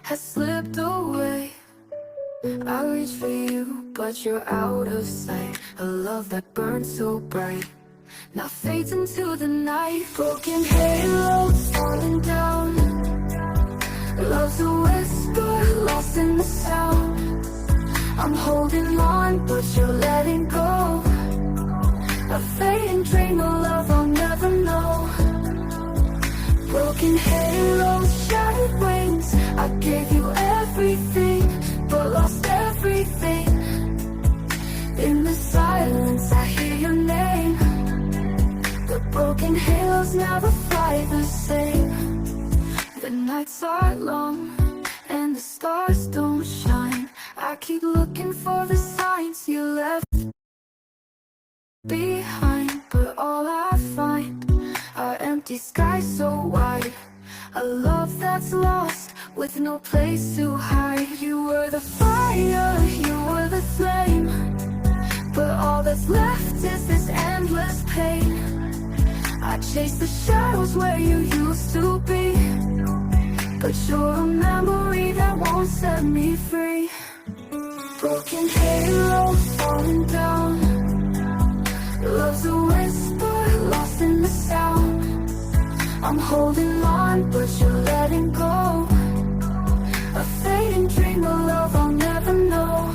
has slipped away. I reach for you, but you're out of sight. A love that burned so bright now fades into the night. Broken halos falling down. Love's a whisper, lost in the sound. I'm holding on, but you're letting go. A fading dream of love I'll never know. Broken halos, shattered wings. I gave you everything, but lost everything. In the silence I hear your name. The broken halos never fly the same. The nights are long and the stars don't shine. I keep looking for the signs you left behind, but all I find are empty skies so wide. A love that's lost with no place to hide. You were the fire, you were the flame, but all that's left is this endless pain. I chase the shadows where you used to be, but you're a memory that won't set me free. Broken halos falling down. Love's a whisper, lost in the sound. I'm holding on, but you're letting go. A fading dream of love I'll never know.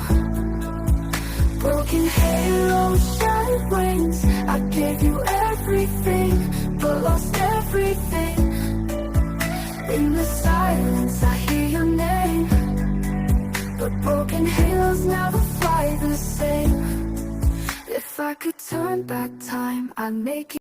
Broken halos, shattered wings. I gave you everything, but lost everything. In the silence I hear your name, but broken halos never fly the same. If I could turn back time, I'd make it